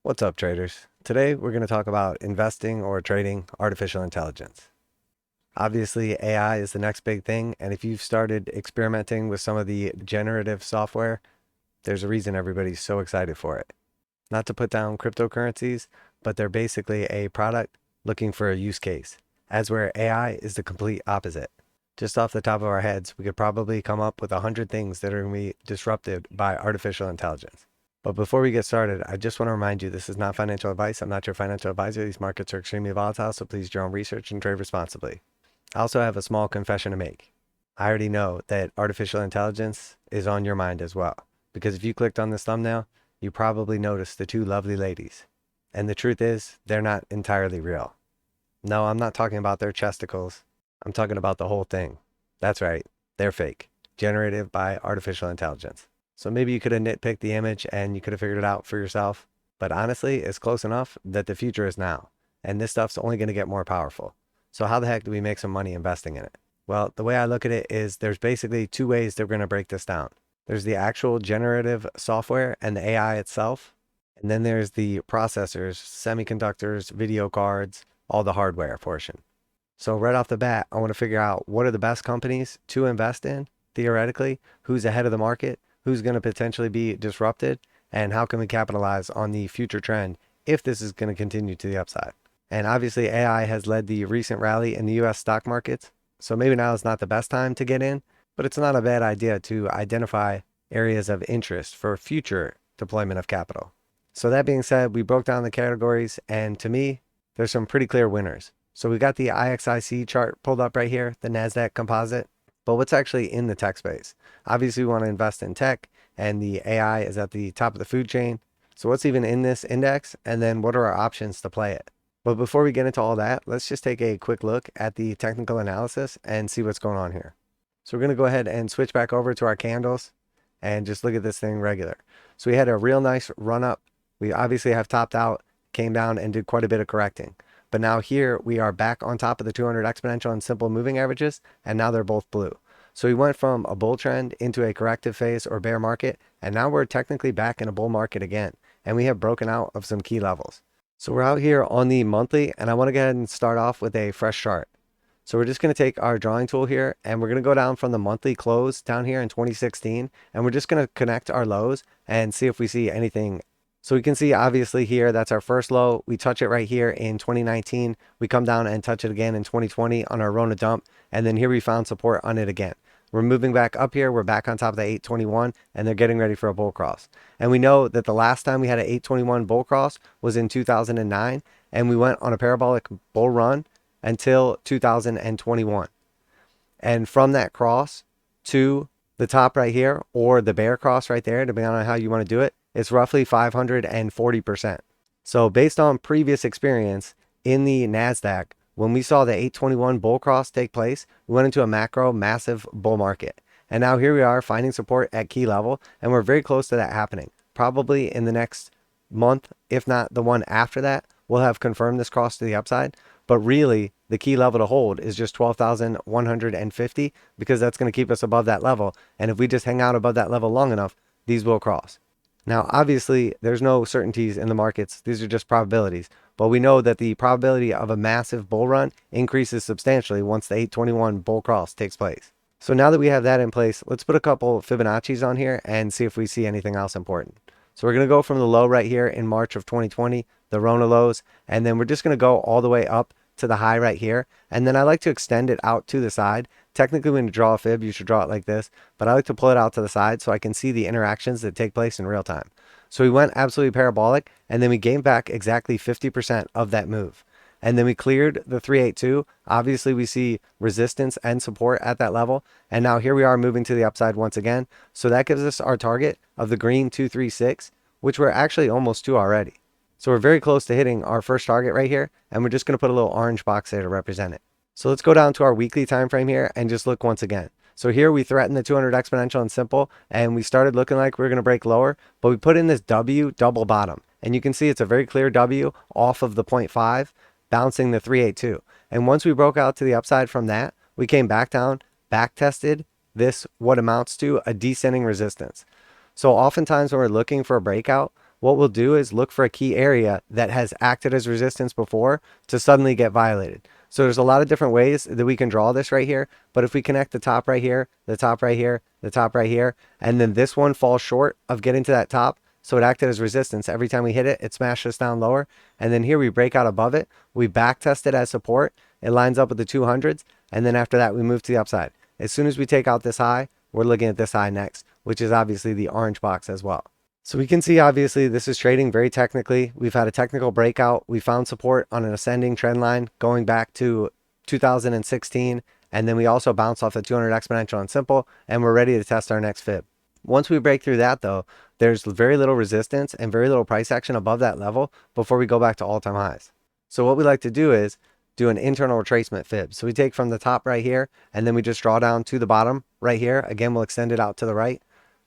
What's up, traders? Today we're going to talk about investing or trading artificial intelligence. Obviously, AI is the next big thing, and if you've started experimenting with some of the generative software, there's a reason everybody's so excited for it. Not to put down cryptocurrencies, but they're basically a product looking for a use case, as where AI is the complete opposite. Just off the top of our heads, we could probably come up with 100 things that are going to be disrupted by artificial intelligence. But before we get started, I just want to remind you this is not financial advice. I'm not your financial advisor. These markets are extremely volatile, so please do your own research and trade responsibly. I also have a small confession to make. I already know that artificial intelligence is on your mind as well, because if you clicked on this thumbnail, you probably noticed the two lovely ladies. And the truth is, they're not entirely real. No, I'm not talking about their chesticles. I'm talking about the whole thing. That's right, they're fake, generated by artificial intelligence. So maybe you could have nitpicked the image and you could have figured it out for yourself. But honestly, it's close enough that the future is now. And this stuff's only going to get more powerful. So how the heck do we make some money investing in it? Well, the way I look at it is there's basically two ways they're going to break this down. There's the actual generative software and the AI itself. And then there's the processors, semiconductors, video cards, all the hardware portion. So right off the bat, I want to figure out what are the best companies to invest in, theoretically, who's ahead of the market, who's going to potentially be disrupted, and how can we capitalize on the future trend if this is going to continue to the upside. And obviously AI has led the recent rally in the US stock markets, so maybe now is not the best time to get in, but it's not a bad idea to identify areas of interest for future deployment of capital. So that being said, we broke down the categories, and to me, there's some pretty clear winners. So we got the IXIC chart pulled up right here, the NASDAQ composite. But what's actually in the tech space? Obviously, we want to invest in tech, and the AI is at the top of the food chain. So what's even in this index? And then what are our options to play it? But before we get into all that, let's just take a quick look at the technical analysis and see what's going on here. So we're going to go ahead and switch back over to our candles and just look at this thing regular. So we had a real nice run up. We obviously have topped out, came down and did quite a bit of correcting. But now here we are back on top of the 200 exponential and simple moving averages, and now they're both blue. So we went from a bull trend into a corrective phase or bear market, and now we're technically back in a bull market again, and we have broken out of some key levels. So we're out here on the monthly, and I want to go ahead and start off with a fresh chart. So we're just going to take our drawing tool here, and we're going to go down from the monthly close down here in 2016, and we're just going to connect our lows and see if we see anything. So we can see obviously here, that's our first low. We touch it right here in 2019. We come down and touch it again in 2020 on our Rona dump. And then here we found support on it again. We're moving back up here. We're back on top of the 821 and they're getting ready for a bull cross. And we know that the last time we had an 821 bull cross was in 2009. And we went on a parabolic bull run until 2021. And from that cross to the top right here, or the bear cross right there, depending on how you want to do it, it's roughly 540%. So based on previous experience in the NASDAQ, when we saw the 821 bull cross take place, we went into a macro massive bull market. And now here we are finding support at key level, and we're very close to that happening. Probably in the next month, if not the one after that, we'll have confirmed this cross to the upside. But really, the key level to hold is just 12,150 because that's going to keep us above that level. And if we just hang out above that level long enough, these will cross. Now, obviously, there's no certainties in the markets. These are just probabilities. But we know that the probability of a massive bull run increases substantially once the 821 bull cross takes place. So now that we have that in place, let's put a couple Fibonacci's on here and see if we see anything else important. So we're going to go from the low right here in March of 2020, the Rona lows, and then we're just going to go all the way up to the high right here. And then I like to extend it out to the side. Technically, when you draw a fib, you should draw it like this, but I like to pull it out to the side so I can see the interactions that take place in real time. So we went absolutely parabolic, and then we gained back exactly 50% of that move. And then we cleared the 382. Obviously, we see resistance and support at that level. And now here we are moving to the upside once again. So that gives us our target of the green 236, which we're actually almost to already. So we're very close to hitting our first target right here, and we're just going to put a little orange box there to represent it. So let's go down to our weekly time frame here and just look once again. So here we threatened the 200 exponential and simple, and we started looking like we were going to break lower, but we put in this W double bottom, and you can see it's a very clear W off of the 0.5, bouncing the 382. And once we broke out to the upside from that, we came back down, back tested this, what amounts to a descending resistance. So oftentimes when we're looking for a breakout, what we'll do is look for a key area that has acted as resistance before to suddenly get violated. So there's a lot of different ways that we can draw this right here, but if we connect the top right here, the top right here, the top right here, and then this one falls short of getting to that top, so it acted as resistance. Every time we hit it, it smashed us down lower, and then here we break out above it, we back test it as support, it lines up with the 200s, and then after that we move to the upside. As soon as we take out this high, we're looking at this high next, which is obviously the orange box as well. So we can see obviously this is trading very technically. We've had a technical breakout. We found support on an ascending trend line going back to 2016. And then we also bounced off the 200 exponential and simple, and we're ready to test our next fib. Once we break through that though, there's very little resistance and very little price action above that level before we go back to all-time highs. So what we like to do is do an internal retracement fib. So we take from the top right here, and then we just draw down to the bottom right here. Again, we'll extend it out to the right.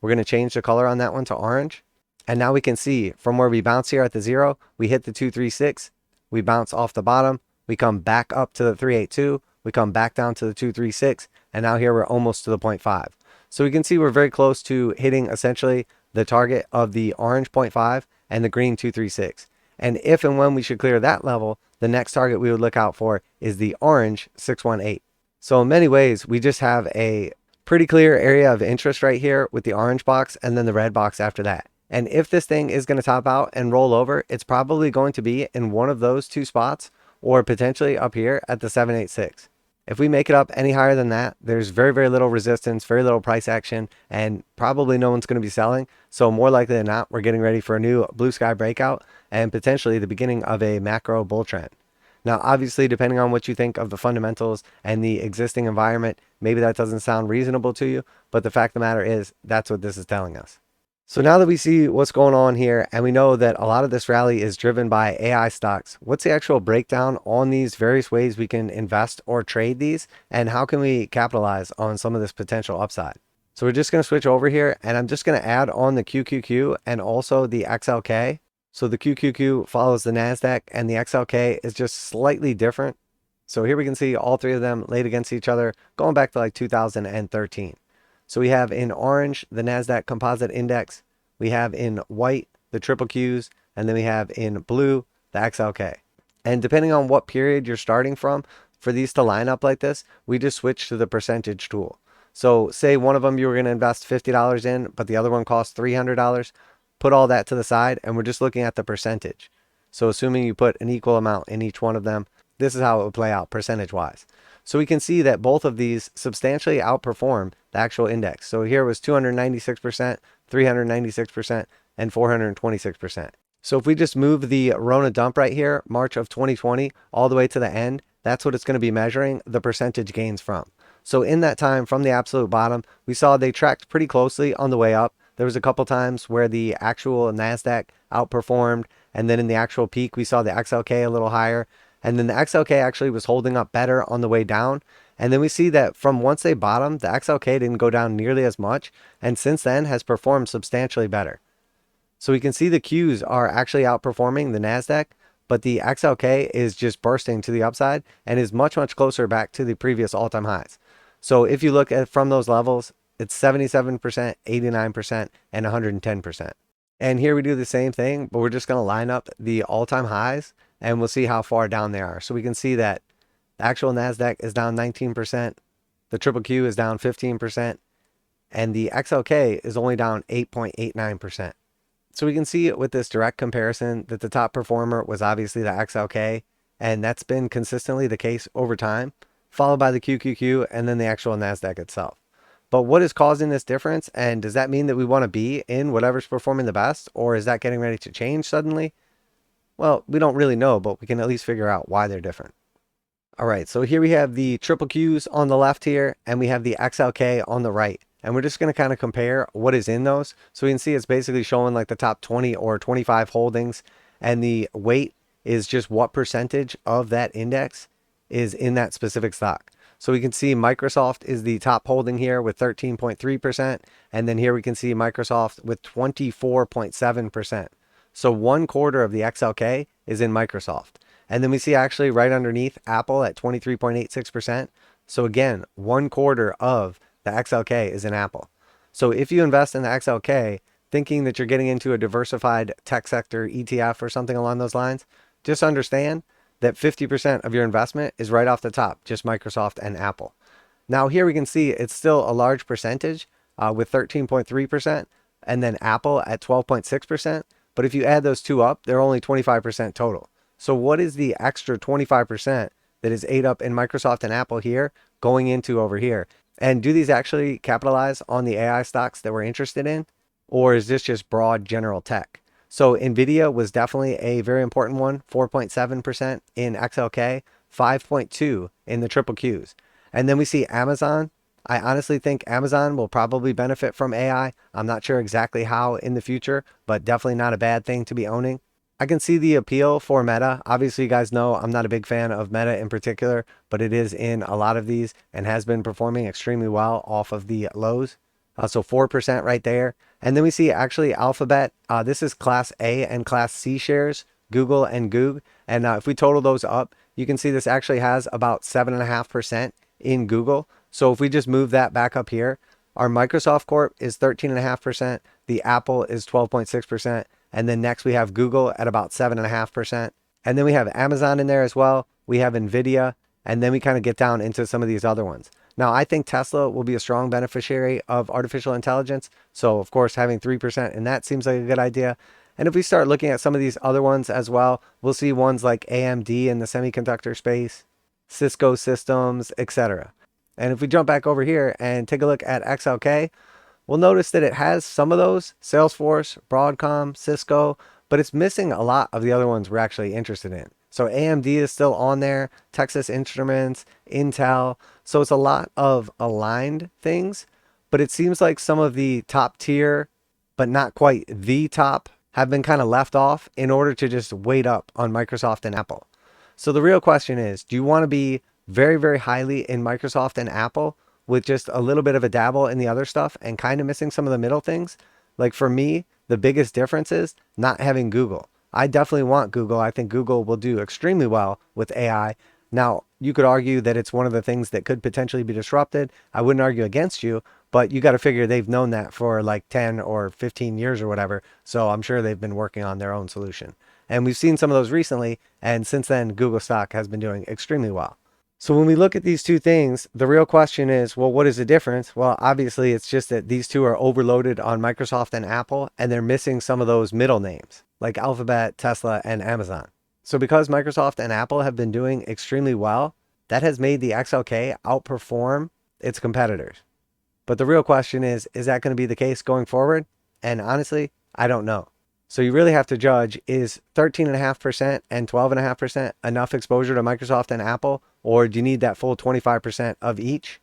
We're going to change the color on that one to orange. And now we can see from where we bounce here at the 0, we hit the 236, we bounce off the bottom, we come back up to the 382, we come back down to the 236, and now here we're almost to the 0.5. So we can see we're very close to hitting essentially the target of the orange 0.5 and the green 236. And if and when we should clear that level, the next target we would look out for is the orange 618. So in many ways, we just have a pretty clear area of interest right here with the orange box and then the red box after that. And if this thing is going to top out and roll over, it's probably going to be in one of those two spots or potentially up here at the 786. If we make it up any higher than that, there's very, very little resistance, very little price action, and probably no one's going to be selling. So more likely than not, we're getting ready for a new blue sky breakout and potentially the beginning of a macro bull trend. Now, obviously, depending on what you think of the fundamentals and the existing environment, maybe that doesn't sound reasonable to you, but the fact of the matter is that's what this is telling us. So now that we see what's going on here and we know that a lot of this rally is driven by AI stocks, what's the actual breakdown on these various ways we can invest or trade these, and how can we capitalize on some of this potential upside? So we're just going to switch over here, and I'm just going to add on the QQQ and also the XLK. So the QQQ follows the NASDAQ and the XLK is just slightly different. So here we can see all three of them laid against each other going back to like 2013. So we have in orange, the NASDAQ Composite Index. We have in white, the triple Qs. And then we have in blue, the XLK. And depending on what period you're starting from, for these to line up like this, we just switch to the percentage tool. So say one of them you were going to invest $50 in, but the other one costs $300. Put all that to the side, and we're just looking at the percentage. So assuming you put an equal amount in each one of them, this is how it would play out percentage-wise. So we can see that both of these substantially outperform the actual index. So here was 296%, 396%, and 426%. So if we just move the Rona dump right here, March of 2020, all the way to the end, that's what it's going to be measuring the percentage gains from. So in that time, from the absolute bottom, we saw they tracked pretty closely on the way up. There was a couple times where the actual NASDAQ outperformed, and then in the actual peak, we saw the XLK a little higher. And then the XLK actually was holding up better on the way down. And then we see that from once they bottomed, the XLK didn't go down nearly as much, and since then has performed substantially better. So we can see the Qs are actually outperforming the NASDAQ, but the XLK is just bursting to the upside and is much, much closer back to the previous all-time highs. So if you look at from those levels, it's 77%, 89%, and 110%. And here we do the same thing, but we're just going to line up the all-time highs and we'll see how far down they are. So we can see that the actual NASDAQ is down 19%, the triple Q is down 15%, and the XLK is only down 8.89%. So we can see with this direct comparison that the top performer was obviously the XLK, and that's been consistently the case over time, followed by the QQQ and then the actual NASDAQ itself. But what is causing this difference, and does that mean that we want to be in whatever's performing the best, or is that getting ready to change suddenly? Well, we don't really know, but we can at least figure out why they're different. All right, so here we have the triple Qs on the left here, and we have the XLK on the right. And we're just going to kind of compare what is in those. So we can see it's basically showing like the top 20 or 25 holdings, and the weight is just what percentage of that index is in that specific stock. So we can see Microsoft is the top holding here with 13.3%. And then here we can see Microsoft with 24.7%. So 1/4 of the XLK is in Microsoft. And then we see actually right underneath Apple at 23.86%. So again, 1/4 of the XLK is in Apple. So if you invest in the XLK, thinking that you're getting into a diversified tech sector ETF or something along those lines, just understand that 50% of your investment is right off the top, just Microsoft and Apple. Now here we can see it's still a large percentage with 13.3% and then Apple at 12.6%. But if you add those two up, they're only 25% total. So what is the extra 25% that is ate up in Microsoft and Apple here going into over here? And do these actually capitalize on the AI stocks that we're interested in? Or is this just broad general tech? So NVIDIA was definitely a very important one, 4.7% in XLK, 5.2 in the triple Qs. And then we see Amazon. I honestly think Amazon will probably benefit from AI. I'm not sure exactly how in the future, but definitely not a bad thing to be owning. I can see the appeal for Meta. Obviously, you guys know I'm not a big fan of Meta in particular, but it is in a lot of these and has been performing extremely well off of the lows. So 4% right there. And then we see actually Alphabet. This is Class A and Class C shares, Google and Goog. And if we total those up, you can see this actually has about 7.5% in Google. So if we just move that back up here, our Microsoft Corp is 13.5%. The Apple is 12.6%. And then next we have Google at about 7.5%. And then we have Amazon in there as well. We have NVIDIA. And then we kind of get down into some of these other ones. Now, I think Tesla will be a strong beneficiary of artificial intelligence. So, of course, having 3% in that seems like a good idea. And if we start looking at some of these other ones as well, we'll see ones like AMD in the semiconductor space, Cisco Systems, etc. And if we jump back over here and take a look at XLK, we'll notice that it has some of those, Salesforce, Broadcom, Cisco, but it's missing a lot of the other ones we're actually interested in. So AMD is still on there, Texas Instruments, Intel. So it's a lot of aligned things, but it seems like some of the top tier, but not quite the top, have been kind of left off in order to just wait up on Microsoft and Apple. So the real question is, do you want to be very, very highly in Microsoft and Apple with just a little bit of a dabble in the other stuff and kind of missing some of the middle things? Like for me, the biggest difference is not having Google. I definitely want Google. I think Google will do extremely well with AI. Now, you could argue that it's one of the things that could potentially be disrupted. I wouldn't argue against you, but you got to figure they've known that for like 10 or 15 years or whatever. So I'm sure they've been working on their own solution. And we've seen some of those recently. And since then, Google stock has been doing extremely well. So when we look at these two things, the real question is, well, what is the difference? Well, obviously, it's just that these two are overloaded on Microsoft and Apple, and they're missing some of those middle names like Alphabet, Tesla, and Amazon. So because Microsoft and Apple have been doing extremely well, that has made the XLK outperform its competitors. But the real question is that going to be the case going forward? And honestly, I don't know. So you really have to judge, is 13.5% and 12.5% enough exposure to Microsoft and Apple, or do you need that full 25% of each?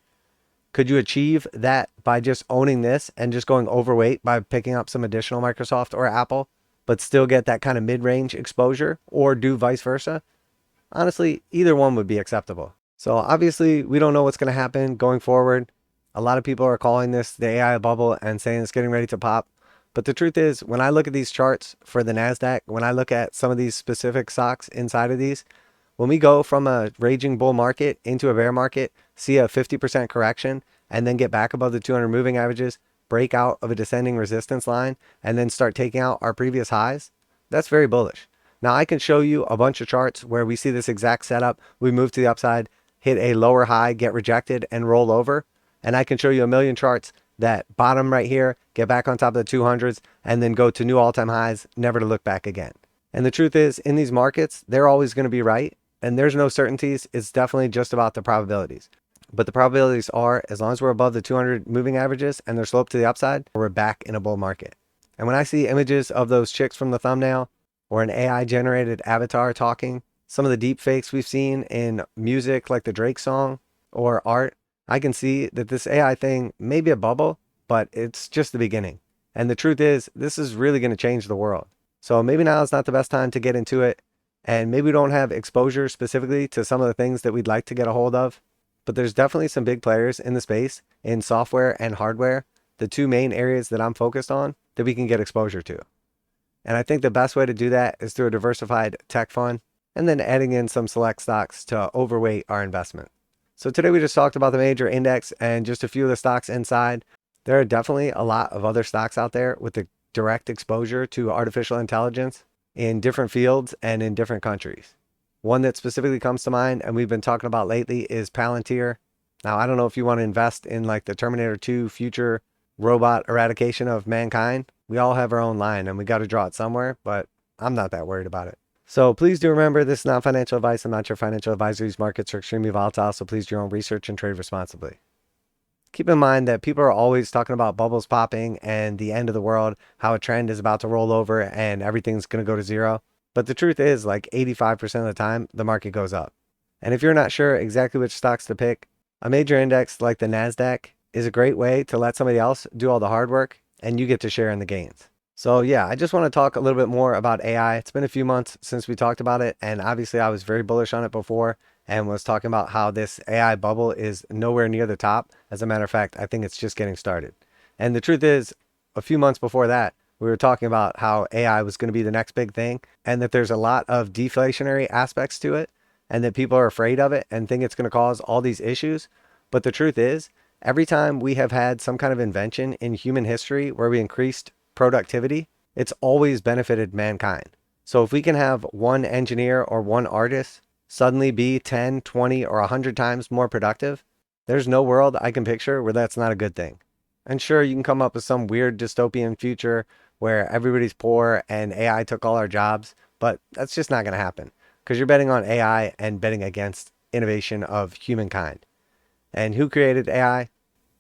Could you achieve that by just owning this and just going overweight by picking up some additional Microsoft or Apple, but still get that kind of mid-range exposure, or do vice versa? Honestly, either one would be acceptable. So obviously, we don't know what's going to happen going forward. A lot of people are calling this the AI bubble and saying it's getting ready to pop. But the truth is, when I look at these charts for the NASDAQ, when I look at some of these specific stocks inside of these, when we go from a raging bull market into a bear market, see a 50% correction, and then get back above the 200 moving averages, break out of a descending resistance line, and then start taking out our previous highs, that's very bullish. Now, I can show you a bunch of charts where we see this exact setup. We move to the upside, hit a lower high, get rejected, and roll over. And I can show you a million charts that bottom right here, get back on top of the 200s, and then go to new all-time highs, never to look back again. And the truth is, in these markets, they're always going to be right, and there's no certainties. It's definitely just about the probabilities. But the probabilities are, as long as we're above the 200 moving averages and they're sloped to the upside, we're back in a bull market. And when I see images of those chicks from the thumbnail, or an AI-generated avatar talking, some of the deep fakes we've seen in music like the Drake song, or art, I can see that this AI thing may be a bubble, but it's just the beginning. And the truth is, this is really going to change the world. So maybe now is not the best time to get into it. And maybe we don't have exposure specifically to some of the things that we'd like to get a hold of. But there's definitely some big players in the space, in software and hardware, the two main areas that I'm focused on, that we can get exposure to. And I think the best way to do that is through a diversified tech fund, and then adding in some select stocks to overweight our investment. So today we just talked about the major index and just a few of the stocks inside. There are definitely a lot of other stocks out there with direct exposure to artificial intelligence in different fields and in different countries. One that specifically comes to mind and we've been talking about lately is Palantir. Now, I don't know if you want to invest in like the Terminator 2 future robot eradication of mankind. We all have our own line and we got to draw it somewhere, but I'm not that worried about it. So please do remember, this is not financial advice. I'm not your financial advisor. These markets are extremely volatile, so please do your own research and trade responsibly. Keep in mind that people are always talking about bubbles popping and the end of the world, how a trend is about to roll over and everything's going to go to zero. But the truth is, like 85% of the time, the market goes up. And if you're not sure exactly which stocks to pick, a major index like the NASDAQ is a great way to let somebody else do all the hard work and you get to share in the gains. So yeah, I just want to talk a little bit more about AI. It's been a few months since we talked about it, and obviously I was very bullish on it before and was talking about how this AI bubble is nowhere near the top. As a matter of fact, I think it's just getting started. And the truth is, a few months before that, we were talking about how AI was going to be the next big thing and that there's a lot of deflationary aspects to it and that people are afraid of it and think it's going to cause all these issues. But the truth is, every time we have had some kind of invention in human history where we increased productivity, it's always benefited mankind. So if we can have one engineer or one artist suddenly be 10, 20, or 100 times more productive, there's no world I can picture where that's not a good thing. And sure, you can come up with some weird dystopian future where everybody's poor and AI took all our jobs, but that's just not going to happen because you're betting on AI and betting against innovation of humankind. And who created AI?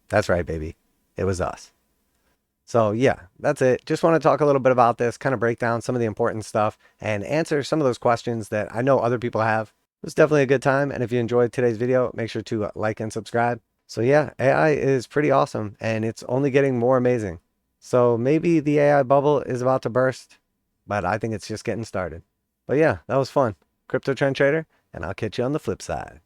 That's right, baby. It was us. So yeah, that's it. Just want to talk a little bit about this, kind of break down some of the important stuff and answer some of those questions that I know other people have. It was definitely a good time. And if you enjoyed today's video, make sure to like and subscribe. So yeah, AI is pretty awesome and it's only getting more amazing. So maybe the AI bubble is about to burst, but I think it's just getting started. But yeah, that was fun. Crypto Trend Trader, and I'll catch you on the flip side.